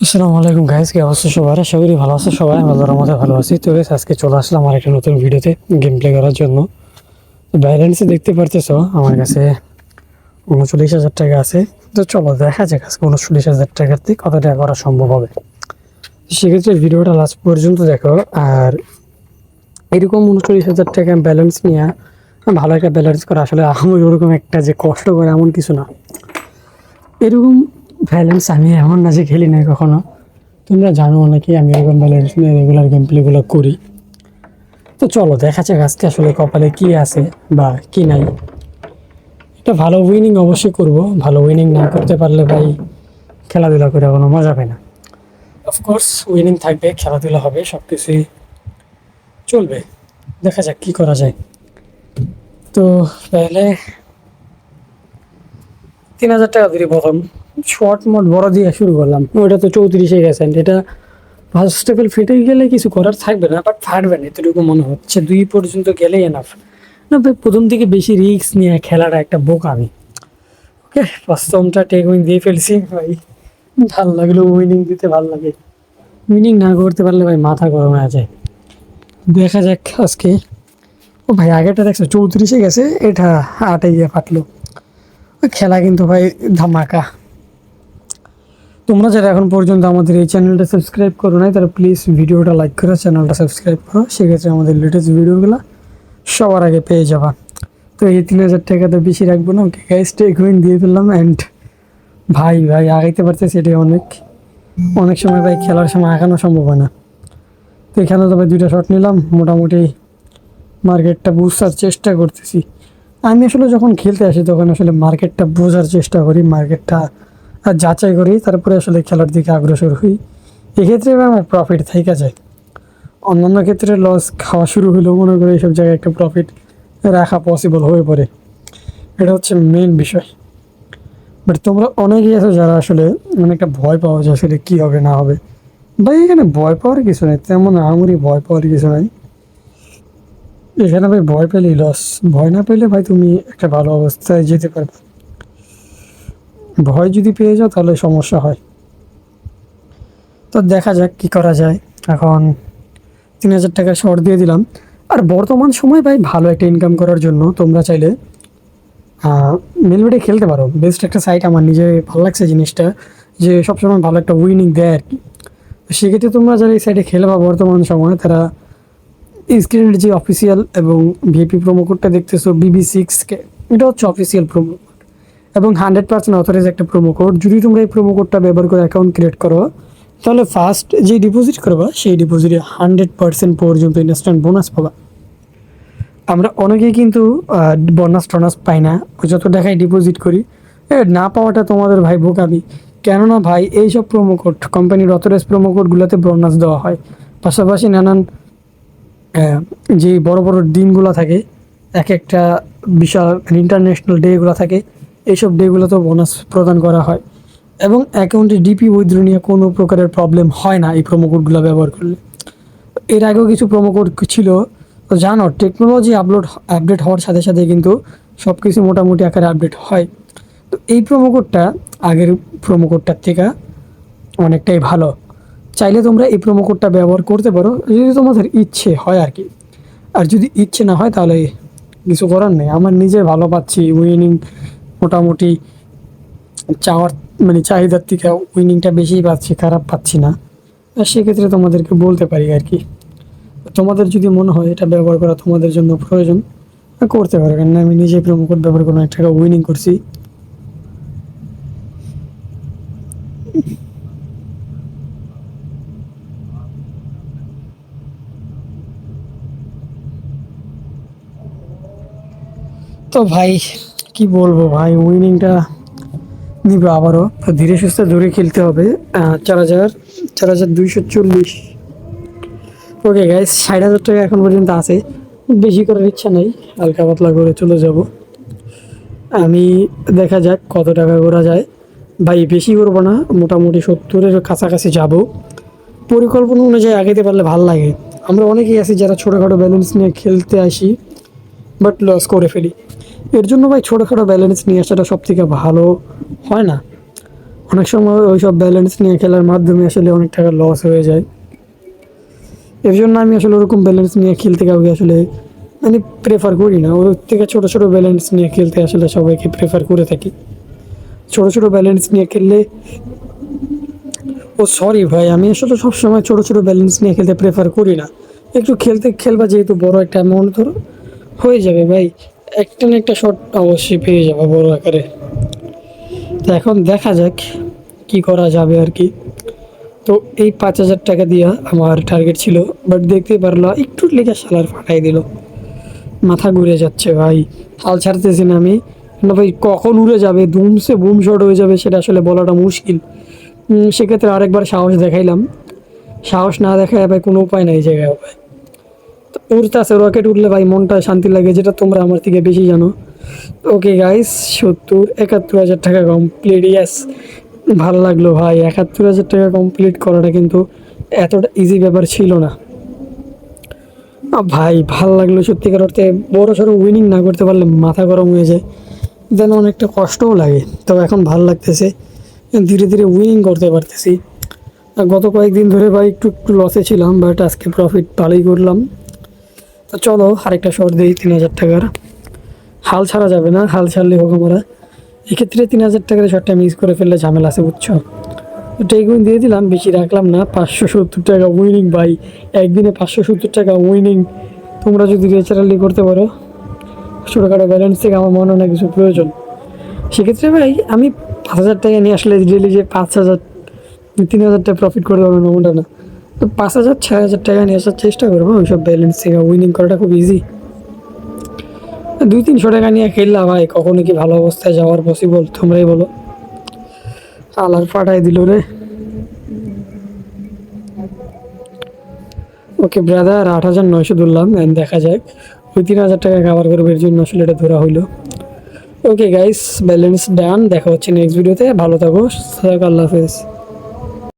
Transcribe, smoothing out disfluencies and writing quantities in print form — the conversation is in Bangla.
আসসালামু আলাইকুম গাইস, কি অবস্থা সবার? আশা করি ভালো আছে সবাই। আমি আল্লাহর রহমতে ভালো আছি। তো গাইস, আজকে চলে আসলাম আমার একটা নতুন ভিডিওতে গেম প্লে করার জন্য। তো ব্যালেন্সে দেখতে পারতেছো আমার কাছে 39,000 টাকা আছে। তো চলো দেখা যাক আজকে 39,000 টাকাতে কত টাকা করা সম্ভব হবে। তো সেক্ষেত্রে ভিডিওটা লাস্ট পর্যন্ত দেখো। আর এরকম 39,000 টাকা ব্যালেন্স নিয়ে ভালো একটা ব্যালেন্স করা আসলে আমার ওরকম একটা যে কষ্ট করে এমন কিছু না। এরকম ব্যালেন্স আমি এমন না যে খেলি নাই কখনো। তোমরা জানো নাকি আমি এরকম ব্যালেন্স নিয়ে রেগুলার গেম প্লেগুলো করি। তো চলো দেখা যাক আজকে আসলে কপালে কি আছে বা কি নাই। একটা ভালো উইনিং অবশ্যই করব। ভালো উইনিং না করতে পারলে ভাই খেলাধুলা করে কোনো মজা পায় না। অফকোর্স উইনিং থাকবে, খেলাধুলা হবে, সব কিছুই চলবে। দেখা যাক কি করা যায়। তো তাহলে 3,000 টাকা দিয়ে প্রথম শর্ট মোট বড় দিয়ে শুরু করলাম। ওইটা তো 34 গেছে। এটা ফার্স্ট লেভেল ফেটে গেলে কিছু করার থাকবে না, বাট ফাটবে না এতটুকু মনে হচ্ছে। 2 পর্যন্ত গেলেই এনাফ। না ভাই, প্রথম থেকে বেশি রিস্ক নিয়ে খেলাটা একটা বোকামি। ওকে, প্রথমটা টেক উইন দিয়ে ফেলছি ভাই। ভাল লাগলো, উইনিং দিতে ভাল লাগে। উইনিং না করতে পারলে ভাই মাথা গরম হয়ে যায়। দেখা যাক আজকে। ও ভাই, আগেরটা দেখছো 34 গেছে, এটা 8 গিয়ে ফাটলো। ওই খেলা কিন্তু ভাই ধামাকা। তোমরা যারা এখন পর্যন্ত আমাদের এই চ্যানেলটা সাবস্ক্রাইব করো নাই, তারা প্লিজ ভিডিওটা লাইক করো, চ্যানেলটা সাবস্ক্রাইব করো। সেক্ষেত্রে আমাদের লেটেস্ট ভিডিওগুলো সবার আগে পেয়ে যাবা। তো এই 3,000 টাকা তো বেশি রাখবো না। ওকে গাইস, টেক উইন দিয়ে ফেললাম। অ্যান্ড ভাই ভাই আগাইতে পারতেছি, এটাই অনেক। অনেক সময় ভাই খেলার সময় আগানো সম্ভব হয় না। তো এখানে তো ভাই 2টা শট নিলাম। মোটামুটি মার্কেটটা বুঝার চেষ্টা করতেছি। আমি আসলে যখন খেলতে আসি তখন আসলে মার্কেটটা বোঝার চেষ্টা করি, মার্কেটটা যাচাই করি, তারপরে আসলে খেলার দিকে অগ্রসর হই। এক্ষেত্রে আমার প্রফিট থেকে যায়। অন্যান্য ক্ষেত্রে লস খাওয়া শুরু হলেও মনে করি এইসব জায়গায় একটা প্রফিট রাখা পসিবল হয়ে পড়ে। এটা হচ্ছে মেন বিষয়। বাট তোমরা অনেকেই আছো যারা আসলে অনেকটা ভয় পাও যে আসলে কী হবে না হবে। ভাই এখানে ভয় পাওয়ার কিছু নেই, তেমন আমারই ভয় পাওয়ার কিছু নাই। এখানে ভাই ভয় পেলেই লস। ভয় না পেলে ভাই তুমি একটা ভালো অবস্থায় যেতে পারবে। ভয় যদি পেয়ে যাও তাহলে সমস্যা হয়। তো দেখা যাক কি করা যায়। এখন 3,000 টাকা শর্ট দিয়ে দিলাম। আর বর্তমান সময় ভাই ভালো একটা ইনকাম করার জন্য তোমরা চাইলে মেলবেটে খেলতে পারো। বেস্ট একটা সাইট, আমার নিজে ভালো লাগছে জিনিসটা, যে সবসময় ভালো একটা উইনিং দেয় আর কি। তো সেক্ষেত্রে তোমরা যারা এই সাইটে খেলবা বর্তমান সময়, তারা স্ক্রিনের যে অফিসিয়াল এবং ভিপি প্রোমো কোডটা দেখতেছো BB6K, এটা হচ্ছে অফিসিয়াল প্রোমো কোড এবং 100% অথরাইজ একটা প্রোমো কোড। যদি তোমরা এই প্রোমো কোডটা ব্যবহার করে অ্যাকাউন্ট ক্রিয়েট করো, তাহলে ফার্স্ট যে ডিপোজিট করবা সেই ডিপোজিটে 100% পর্যন্ত ইনস্ট্যান্ট বোনাস পাবা। আমরা অনেকেই কিন্তু বোনাস টোনাস পাই না, যত টাকায় ডিপোজিট করি। না পাওয়াটা তোমাদের ভাই বোকামি। কেননা ভাই এইসব প্রোমো কোড, কোম্পানির অথরাইজ প্রোমো কোডগুলোতে বোনাস দেওয়া হয়। পাশাপাশি নানান যে বড় বড় দিনগুলো থাকে, এক একটা বিশাল ইন্টারন্যাশনাল ডেগুলো থাকে, এইসব ডেগুলোতেও বোনাস প্রদান করা হয়। এবং অ্যাকাউন্টে ডিপি উইথড্র নিয়ে কোনো প্রকারের প্রবলেম হয় না এই প্রোমো কোডগুলো ব্যবহার করলে। এর আগেও কিছু প্রোমো কোড ছিল। তো জানো, টেকনোলজি আপডেট হওয়ার সাথে সাথে কিন্তু সব কিছু মোটামুটি আকারে আপডেট হয়। তো এই প্রোমো কোডটা আগের প্রোমো কোডটার থেকে অনেকটাই ভালো। চাইলে তোমরা এই প্রোমো কোডটা ব্যবহার করতে পারো যদি তোমাদের ইচ্ছে হয় আর কি। আর যদি ইচ্ছে না হয় তাহলে কিছু করার নেই। আমার নিজে ভালো পাচ্ছি উইনিং, মোটামুটি চাওয়ার মানে চাহিদার থেকে উইনিংটা বেশিই পাচ্ছি, খারাপ পাচ্ছি না। আর সেক্ষেত্রে তোমাদেরকে বলতে পারি আর কি। তোমাদের যদি মনে হয় এটা ব্যবহার করা তোমাদের জন্য প্রয়োজন, করতে পারো। কেন আমি নিজে প্রোমো কোড ব্যবহার করে অনেক টাকা উইনিং করছি। তো ভাই কি বলবো ভাই, উইনিংটা নিবে আবারও। তো ধীরে সুস্থে দূরে খেলতে হবে। 4,240। ওকে গাইস, 60,000 টাকা এখন পর্যন্ত আছে। বেশি করার ইচ্ছা নেই, হালকা পাতলা করে চলে যাব আমি। দেখা যাক কত টাকা করা যায়। ভাই বেশি করবো না, মোটামুটি 70-এর কাছাকাছি যাব। পরিকল্পনা অনুযায়ী আগাইতে পারলে ভাল লাগে। আমরা অনেকেই আছি যারা ছোটোখাটো ব্যালেন্স নিয়ে খেলতে আসি, বাট লস করে ফেলি। এর জন্য ভাই ছোটোখাটো ব্যালেন্স নিয়ে আসাটা সব থেকে ভালো হয় না। অনেক সময় ওই সব ব্যালেন্স নিয়ে খেলার মাধ্যমে আসলে অনেক টাকা লস হয়ে যায়। এর জন্য আমি আসলে ওরকম ব্যালেন্স নিয়ে খেলতে কাউকে আসলে মানে প্রেফার করি না। ওর থেকে ছোটো ছোটো ব্যালেন্স নিয়ে খেলতে আসলে সবাইকে প্রেফার করে থাকি। ছোটো ছোটো ব্যালেন্স নিয়ে খেললে ও সরি ভাই, আমি আসলে সবসময় ছোটো ছোটো ব্যালেন্স নিয়ে খেলতে প্রেফার করি না। একটু খেলবা, যেহেতু বড় একটা অ্যামাউন্ট ধরো হয়ে যাবে ভাই, একটা না একটা শট অবশ্যই পেয়ে যাবে বড় আকারে। তো এখন দেখা যাক কি করা যাবে আর কি। তো এই 5,000 টাকা দিয়া আমার টার্গেট ছিল, বাট দেখতেই পারলো একটু লেগে শালার ফাটাই দিল। মাথা ঘুরে যাচ্ছে ভাই, হাল ছাড়তেছি না আমি। না ভাই, কখন উড়ে যাবে ধুমসে বুম শট হয়ে যাবে সেটা আসলে বলাটা মুশকিল। সেক্ষেত্রে আরেকবার সাহস দেখাইলাম, সাহস না দেখায় ভাই কোনো উপায় নাই এই জায়গায় ভাই। তো উড়তেছে, রকেট উঠলে ভাই মনটা শান্তি লাগে, যেটা তোমরা আমার থেকে বেশি জানো। ওকে গাইস, 71,000 টাকা কমপ্লিট, ইয়াস। ভালো লাগলো ভাই, 71,000 টাকা কমপ্লিট করাটা কিন্তু এতটা ইজি ব্যাপার ছিল না। ভাই ভাল লাগলো সত্যিকার অর্থে। বড় সড়ো উইনিং না করতে পারলে মাথা গরম হয়ে যায়, যেন অনেকটা কষ্টও লাগে। তো এখন ভাল লাগতেছে, ধীরে ধীরে উইনিং করতে পারতেছি। গত কয়েকদিন ধরে ভাই একটু একটু লসে ছিলাম, বাট আজকে প্রফিট ভালোই করলাম। তো চলো আরেকটা শর্ট দিই 3,000 টাকার। হাল ছাড়া যাবে না, হাল ছাড়লে হোক আমরা। এক্ষেত্রে 3,000 টাকার শর্টটা মিস করে ফেললে ঝামেলা আছে, বুঝছো? তো টেকউইন দিয়ে দিলাম, বেশি রাখলাম না। 570 টাকা উইনিং ভাই, একদিনে 570 টাকা উইনিং। তোমরা যদি ন্যাচারালি করতে পারো ছোটোখাটো ব্যালেন্স থেকে, আমার মনে হয় না কিছু প্রয়োজন। সেক্ষেত্রে ভাই আমি 5,000 টাকা নিয়ে আসলে ডেলি যে 5,000 3,000 টাকা প্রফিট করে দেবো না, ওটা না। তো 5,000 6,000 টাকা নিয়ে আসার চেষ্টা করবো। ওইসব ব্যালেন্স থেকে উইনিং করাটা খুব ইজি। 200-300 টাকা নিয়ে খেললা ভাই, কখনো কি ভালো অবস্থায় যাওয়ার পসিবল? তোমরাই বলো। আলার ফাটাই দিল রে। ওকে ব্রাদার, 8,900 ধরলাম, and দেখা যাক ওই 3,000 টাকা কাভার করবে, এর জন্য আসলে এটা ধরা হইলো। ওকে গাইস, ব্যালেন্স ডান। দেখা হচ্ছে নেক্সট ভিডিওতে, ভালো থাকো, আল্লাহ হাফেজ।